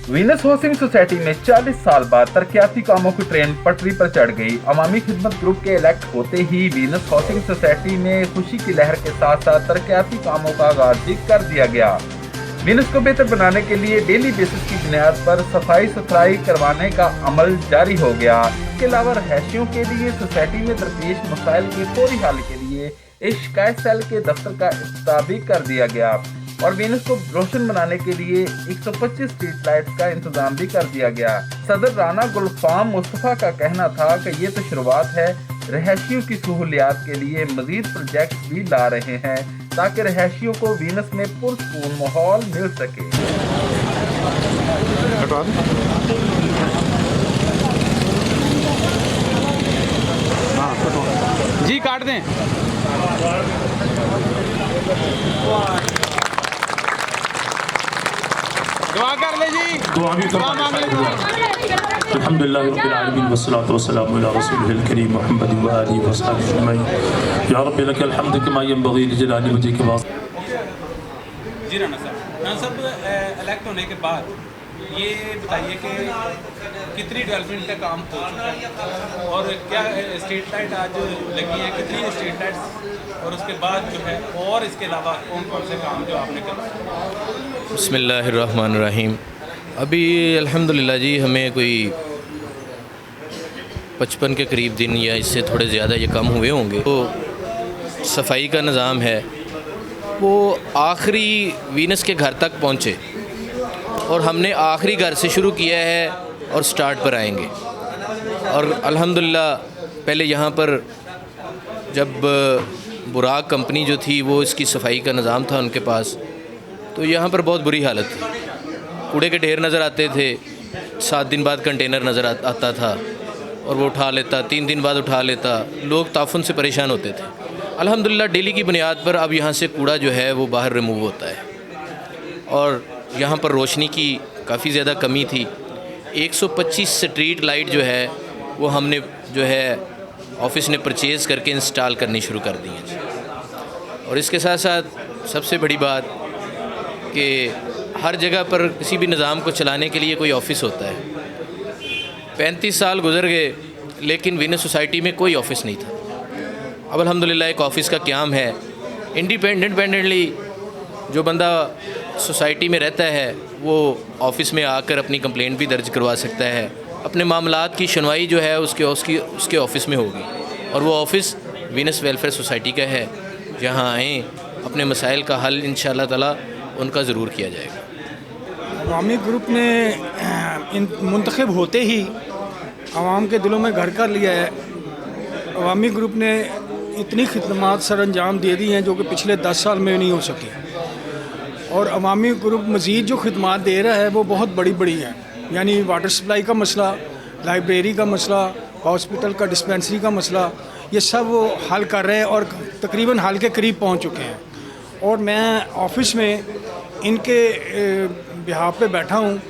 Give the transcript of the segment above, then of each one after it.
Venus housing society में 40 साल बाद तरक्याती कामों की ट्रेन पटरी पर चढ़ गई। अवामी खिदमत ग्रुप के इलेक्ट होते ही वीनस हाउसिंग सोसाइटी में खुशी की लहर के साथ साथ तरक्याती कामों का आगाज भी कर दिया गया। वीनस को बेहतर बनाने के लिए डेली बेसिस की बुनियाद पर सफाई सुथराई करवाने का अमल जारी हो गया। इसके अलावा रहायशियों के लिए सोसाइटी में दरपेश मसाइल के फौरी हल के लिए एक शिकायत सेल के दफ्तर का इफ्तिताह भी कर दिया गया और वीनस को रोशन बनाने के लिए 125 स्ट्रीट लाइट्स का इंतजाम भी कर दिया गया। सदर राना गुलफाम मुस्तफा का कहना था कि ये तो शुरुआत है, रहायशियों की सहूलियात के लिए मजीद प्रोजेक्ट भी ला रहे हैं ताकि रहायशियों को वीनस में पुरसकून माहौल मिल सके। जी काट दें। दुआ कर ले जी, दुआ भी दुआ मांग ले जी। अल्हम्दुलिल्लाह रब्बिल आलमीन वस्सलातु वस्सलामु अला रसूलिल करीम मुहम्मद व आलिहि व सहबिहि अजमईन। या रब्बी लकल हम्द कमा यंबगी लिजलाली वजहिक व जी राना साहब इलेक्ट होने के बाद ये बताइए कि कितनी डेवलपमेंट का काम हो चुका है और क्या स्ट्रीट लाइट आज लगी हैं, कितनी स्ट्रीट लाइट्स, और उसके बाद जो है और इसके अलावा कौन कौन से काम जो आपने करवाए? बिस्मिल्लाहिर्रहमानिर्रहीम। अभी अल्हम्दुलिल्लाह जी हमें कोई 55 के करीब दिन या इससे थोड़े ज़्यादा ये कम हुए होंगे। तो सफाई का निज़ाम है वो आखिरी वीनस के घर तक पहुँचे और हमने आखिरी घर से शुरू किया है और स्टार्ट पर आएंगे। और अल्हम्दुलिल्लाह पहले यहाँ पर जब बुराक कंपनी जो थी वो इसकी सफाई का निज़ाम था उनके पास, तो यहाँ पर बहुत बुरी हालत थी। कूड़े के ढेर नज़र आते थे, 7 दिन बाद कंटेनर नज़र आता था और वो उठा लेता, 3 दिन बाद उठा लेता, लोग ताफुन से परेशान होते थे। अल्हम्दुलिल्लाह डेली की बुनियाद पर अब यहाँ से कूड़ा जो है वो बाहर रिमूव होता है और यहाँ पर रोशनी की काफ़ी ज़्यादा कमी थी। 125 स्ट्रीट लाइट जो है वो हमने जो है ऑफिस ने परचेज़ करके इंस्टॉल करनी शुरू कर दी हैं। और इसके साथ साथ सबसे बड़ी बात कि हर जगह पर किसी भी निज़ाम को चलाने के लिए कोई ऑफ़िस होता है। 35 साल गुजर गए लेकिन वीनस सोसाइटी में कोई ऑफ़िस नहीं था। अब अल्हम्दुलिल्लाह एक ऑफ़िस का क़याम है। इंडिपेंडेंटली जो बंदा सोसाइटी में रहता है वो ऑफ़िस में आकर अपनी कंप्लेंट भी दर्ज करवा सकता है। अपने मामलात की सुनवाई जो है उसके ऑफ़िस में होगी और वो ऑफ़िस वीनस वेलफेयर सोसाइटी का है, जहाँ आएँ अपने मसाइल का हल इंशाअल्लाह ताला उनका ज़रूर किया जाएगा। अवामी ग्रुप ने मुंतखब होते ही आवाम के दिलों में घर कर लिया है। अवामी ग्रुप ने इतनी खिदमत सर अंजाम दे दी हैं जो कि पिछले 10 साल में नहीं हो सकी, और अवामी ग्रुप मज़ीद जो खिदमत दे रहा है वो बहुत बड़ी बड़ी हैं। यानी वाटर सप्लाई का मसला, लाइब्रेरी का मसला, हॉस्पिटल का डिस्पेंसरी का मसला, ये सब वो हल कर रहे हैं और तकरीबन हल के करीब पहुंच चुके हैं। और मैं ऑफिस में इनके बिहाफ पे बैठा हूँ।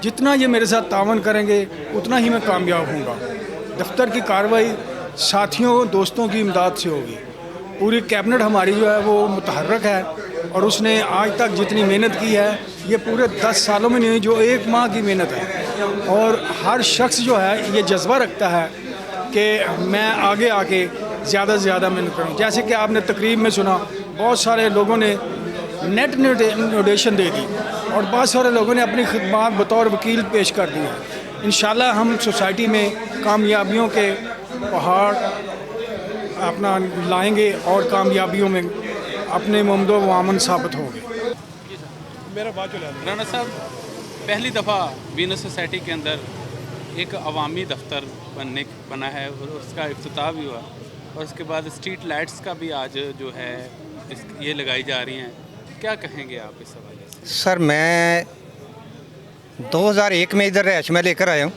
जितना ये मेरे साथ तावन करेंगे उतना ही मैं कामयाब हूँगा। दफ्तर की कार्रवाई साथियों दोस्तों की इमदाद से होगी। पूरी कैबिनेट हमारी जो है वो मुतहर्रक है और उसने आज तक जितनी मेहनत की है ये पूरे 10 सालों में नहीं, जो 1 माह की मेहनत है। और हर शख्स जो है ये जज्बा रखता है कि मैं आगे आके ज़्यादा से ज़्यादा मेहनत करूँ। जैसे कि आपने तकरीब में सुना, बहुत सारे लोगों ने नेट नोटेशन दे दी और बहुत सारे लोगों ने अपनी खिदमत बतौर वकील पेश कर दी है। इंशाल्लाह हम सोसाइटी में कामयाबियों के पहाड़ अपना लाएंगे और कामयाबियों में अपने मुमदो वामन साबित होंगे। मेरा बात राना साहब, पहली दफ़ा वीनस सोसाइटी के अंदर एक अवामी दफ्तर बना है और उसका इफ्तिताह भी हुआ और उसके बाद स्ट्रीट लाइट्स का भी आज जो है ये लगाई जा रही हैं। क्या कहेंगे आप इस हवाले से? सर मैं 2001 में इधर रहायश में लेकर आया हूँ।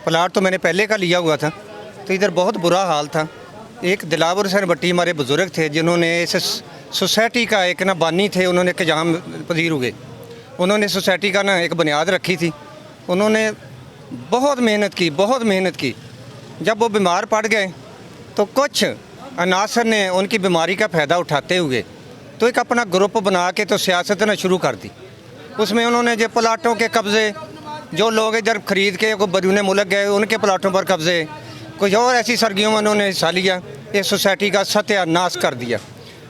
प्लाट तो मैंने पहले का लिया हुआ था, तो इधर बहुत बुरा हाल था। एक दिलावर हुसैन भट्टी हमारे बुज़ुर्ग थे जिन्होंने इस सोसाइटी का एक ना बानी थे, उन्होंने क़याम पजीर हुए। उन्होंने सोसाइटी का ना एक बुनियाद रखी थी। उन्होंने बहुत मेहनत की। जब वो बीमार पड़ गए तो कुछ अनासर ने उनकी बीमारी का फ़ायदा उठाते हुए तो एक अपना ग्रुप बना के तो सियासत ना शुरू कर दी। उसमें उन्होंने जो प्लाटों के कब्ज़े जो लोग इधर ख़रीद के कोई बरूने मुल्क गए उनके प्लाटों पर कब्ज़े, कुछ और ऐसी सरगर्मियों में उन्होंने हिस्सा लिया, इस सोसाइटी का सत्यानाश कर दिया।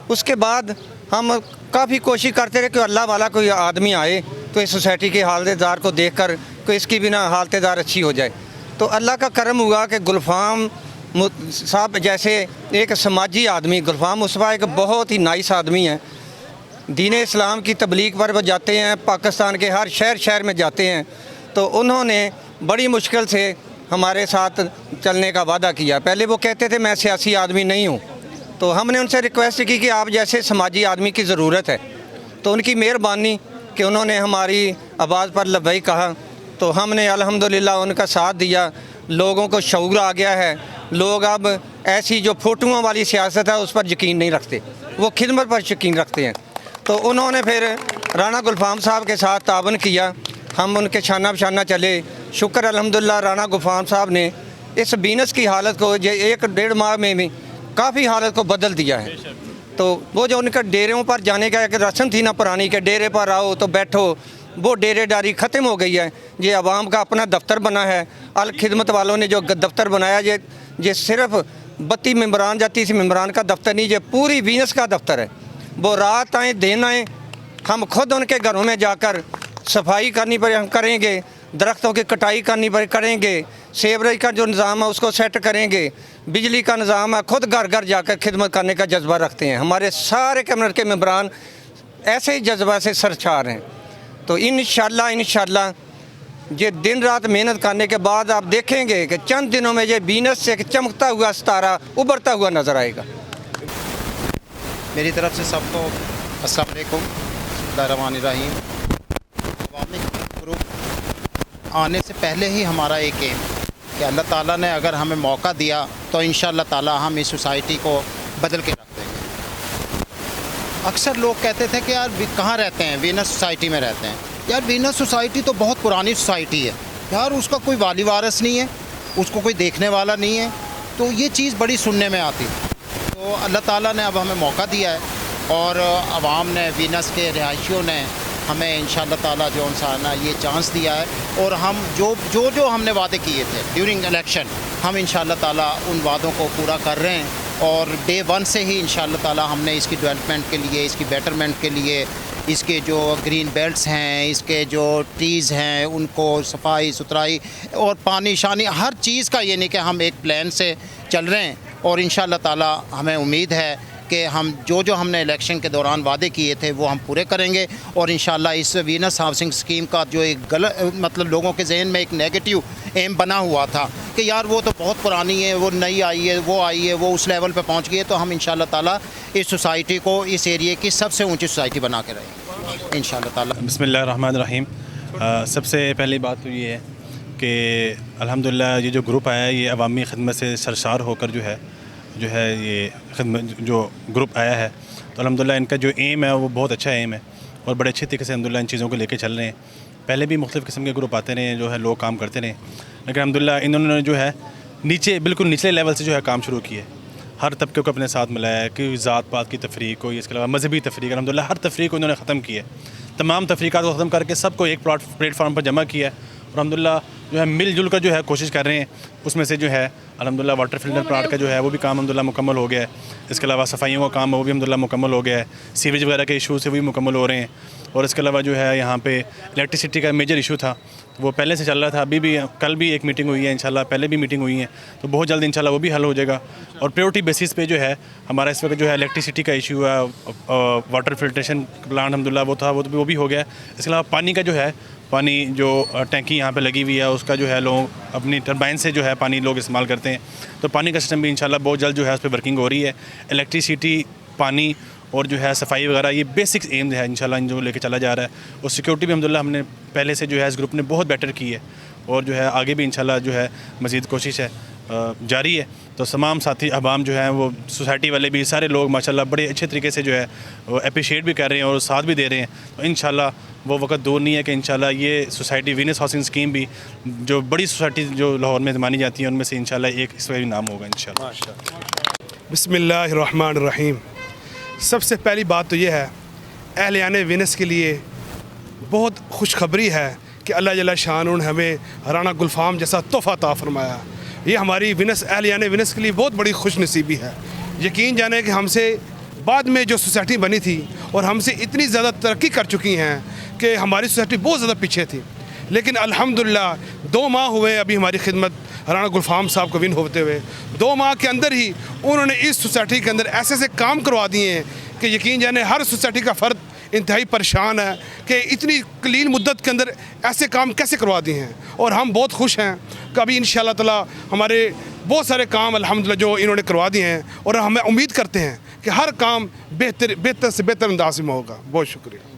उसके बाद हम काफ़ी कोशिश करते रहे कि अल्लाह वाला कोई आदमी आए तो इस सोसाइटी के हालतदार को देखकर कोई इसकी भी ना हालतदार अच्छी हो जाए। तो अल्लाह का करम हुआ कि गुलफाम साहब जैसे एक समाजी आदमी, गुलफाम मुस्तफ़ा एक बहुत ही नाइस आदमी है, दीन इस्लाम की तबलीग पर वो जाते हैं, पाकिस्तान के हर शहर में जाते हैं। तो उन्होंने बड़ी मुश्किल से हमारे साथ चलने का वादा किया। पहले वो कहते थे मैं सियासी आदमी नहीं हूँ, तो हमने उनसे रिक्वेस्ट की कि आप जैसे समाजी आदमी की ज़रूरत है। तो उनकी मेहरबानी कि उन्होंने हमारी आवाज़ पर लब्बैक कहा, तो हमने अल्हम्दुलिल्लाह उनका साथ दिया। लोगों को शऊर आ गया है, लोग अब ऐसी जो फोटोओं वाली सियासत है उस पर यकीन नहीं रखते, वो खिदमत पर यकीन रखते हैं। तो उन्होंने फिर राना गुलफाम साहब के साथ तावन किया, हम उनके शाना बशाना चले। शुक्र अल्हम्दुलिल्लाह राना गुलफाम साहब ने इस बीनस की हालत को 1-1.5 माह में भी काफ़ी हालत को बदल दिया है। तो वो जो उनका डेरों पर जाने का एक रस्म थी ना पुरानी, के डेरे पर आओ तो बैठो, वो डेरेदारी ख़त्म हो गई है। ये आवाम का अपना दफ्तर बना है। अल खिदमत वालों ने जो दफ्तर बनाया, ये सिर्फ 32 मेम्बरान या 30 मेम्बरान का दफ्तर नहीं, ये पूरी वीनस का दफ्तर है। वो रात आए दिन आए, हम खुद उनके घरों में जाकर सफाई करनी पड़े हम करेंगे, दरख्तों की कटाई करनी पड़े करेंगे, सेवरेज का जो निज़ाम है उसको सेट करेंगे, बिजली का निज़ाम है, खुद घर घर जाकर खिदमत करने का जज्बा रखते हैं। हमारे सारे कम्युनिटी के मेम्बरान ऐसे ही जज्बा से सरशार हैं। तो इंशाल्लाह ये दिन रात मेहनत करने के बाद आप देखेंगे कि चंद दिनों में ये बीनस से चमकता हुआ सितारा उभरता हुआ नज़र आएगा। मेरी तरफ से सबको अस्सलाम वालेकुम, बिस्मिल्लाहिर्रहमानिर्रहीम। अवामी ग्रुप आने से पहले ही हमारा एक एम कि अल्लाह ताला ने अगर हमें मौका दिया तो इंशाअल्लाह ताला हम इस सोसाइटी को बदल के रख देंगे। अक्सर लोग कहते थे कि यार कहाँ रहते हैं, वीनस सोसाइटी में रहते हैं। यार वीनस सोसाइटी तो बहुत पुरानी सोसाइटी है यार, उसका कोई वाली वारिस नहीं है, उसको कोई देखने वाला नहीं है। तो ये चीज़ बड़ी सुनने में आती। तो अल्लाह ताला ने अब हमें मौका दिया है और आवाम ने, वीनस के रिहायशियों ने हमें इंशाअल्लाह ताला जो इंसान ये चांस दिया है। और हम जो हमने वादे किए थे ड्यूरिंग इलेक्शन, हम इंशाअल्लाह ताला उन वादों को पूरा कर रहे हैं। और डे 1 से ही इंशाअल्लाह ताला हमने इसकी डेवलपमेंट के लिए, इसकी बेटरमेंट के लिए, इसके जो ग्रीन बेल्ट्स हैं, इसके जो ट्रीज़ हैं, उनको सफाई सुथराई और पानी शानी हर चीज़ का, ये नहीं कि हम एक प्लान से चल रहे हैं। और इंशाअल्लाह ताला हमें उम्मीद है कि हम जो हमने इलेक्शन के दौरान वादे किए थे वो हम पूरे करेंगे। और इंशाअल्लाह इस वीनस हाउसिंग स्कीम का जो एक गलत, मतलब लोगों के जहन में एक नेगेटिव एम बना हुआ था कि यार वो तो बहुत पुरानी है, वो नई आई है, वो आई है, वो उस लेवल पे पहुंच गई है। तो हम इंशाअल्लाह ताला इस सोसाइटी को, इस एरिए की सबसे ऊँची सोसाइटी बना के रहेंगे इंशाअल्लाह ताला। बिस्मिल्लाहिर्रहमानिर्रहीम। सबसे पहली बात तो ये है कि अल्हम्दुलिल्लाह ये जो ग्रुप आया है ये अवामी खिदमत से सरशार होकर जो है ये खिदमत जो ग्रुप आया है, तो अल्हम्दुलिल्लाह इनका जो एम है वो बहुत अच्छा एम है और बड़े अच्छे तरीके से अल्हम्दुलिल्लाह इन चीज़ों को लेके चल रहे हैं। पहले भी मुख्तलिफ़ किस्म के ग्रुप आते रहे, जो है लोग काम करते रहे, लेकिन अल्हम्दुलिल्लाह इन्होंने जो है नीचे, बिल्कुल निचले लेवल से जो है काम शुरू किया है। हर तबके को अपने साथ मिलाया है, कि ज़ात पात की तफरीक को, इसके अलावा मजहबी तफरीक, अल्हम्दुलिल्लाह हर तफरीक को इन्होंने ख़त्म किया है। तमाम तफरीक़ात को ख़त्म करके सबको एक प्लेटफार्म पर जमा किया है और अल्हम्दुलिल्लाह जो है मिलजुल कर जो है कोशिश कर रहे हैं। उसमें से जो है अल्हम्दुलिल्लाह वाटर फिल्टर प्लांट का जो है वो भी काम अल्हम्दुलिल्लाह मुकम्मल हो गया है। इसके अलावा सफाइयों का काम है वो भी अल्हम्दुलिल्लाह मुकम्मल हो गया है। सीवेज वगैरह के इशू से भी मुकम्मल हो रहे हैं। और इसके अलावा जो है यहाँ पे इलेक्ट्रिसिटी का मेजर इशू था, तो वो पहले से चल रहा था। अभी भी कल भी एक मीटिंग हुई है इंशाल्लाह, पहले भी मीटिंग हुई है, तो बहुत जल्द इंशाल्लाह वो भी हल हो जाएगा। और प्रायोरिटी बेसिस पे जो है हमारा इस वक्त जो है इलेक्ट्रिसिटी का इशू है, वाटर फिल्ट्रेशन प्लांट अल्हम्दुलिल्लाह वो था, वो भी हो गया है। इसके अलावा पानी का जो है, पानी जो टैंकी यहाँ पे लगी हुई है उसका जो है लोग अपनी टरबाइन से जो है पानी लोग इस्तेमाल करते हैं, तो पानी का सिस्टम भी इंशाल्लाह बहुत जल्द जो है उस पर वर्किंग हो रही है। इलेक्ट्रिसिटी, पानी और जो है सफाई वगैरह, ये बेसिक्स एम है इंशाल्लाह जो लेके चला जा रहा है। और सिक्योरिटी भी अल्हम्दुलिल्लाह हमने पहले से जो है इस ग्रुप ने बहुत बेटर की है और जो है आगे भी इंशाल्लाह जो है मज़ीद कोशिश है जारी है। तो तमाम साथी अवाम जो है वो सोसाइटी वाले भी सारे लोग माशाल्लाह बड़े अच्छे तरीके से जो है वो अप्रिशिएट भी कर रहे हैं और साथ भी दे रहे हैं। तो इंशाल्लाह वो वक्त दूर नहीं है कि इंशाल्लाह ये सोसाइटी वीनस हाउसिंग स्कीम भी जो बड़ी सोसाइटी जो लाहौर में मानी जाती है उनमें से इंशाल्लाह एक इसका भी नाम होगा इंशाल्लाह। बिस्मिल्लाहिर्रहमानिर्रहीम। सबसे पहली बात तो ये है, अहलियाने वीनस के लिए बहुत खुशखबरी है कि अल्लाह जल्ला शान ने हमें राना गुलफाम जैसा तोहफ़ा अता फरमाया। ये हमारी विनस अहलियान विनस के लिए बहुत बड़ी खुश नसीबी है। यकीन जाने कि हमसे बाद में जो सोसाइटी बनी थी और हमसे इतनी ज़्यादा तरक्की कर चुकी हैं कि हमारी सोसाइटी बहुत ज़्यादा पीछे थी, लेकिन अल्हम्दुलिल्लाह 2 माह हुए अभी हमारी खिदमत राना गुलफाम साहब को विन होते हुए। 2 माह के अंदर ही उन्होंने इस सोसाइटी के अंदर ऐसे ऐसे काम करवा दिए हैं कि यकीन जाने हर सोसाइटी का फ़र्द इंतहाई परेशान है कि इतनी कलील मुद्दत के अंदर ऐसे काम कैसे करवा दिए हैं। और हम बहुत खुश हैं कि अभी इंशाअल्लाह ताला हमारे बहुत सारे काम अल्हम्दुलिल्लाह जो इन्होंने करवा दिए हैं, और हमें उम्मीद करते हैं कि हर काम बेहतर से बेहतर अंदाज में होगा। बहुत शुक्रिया।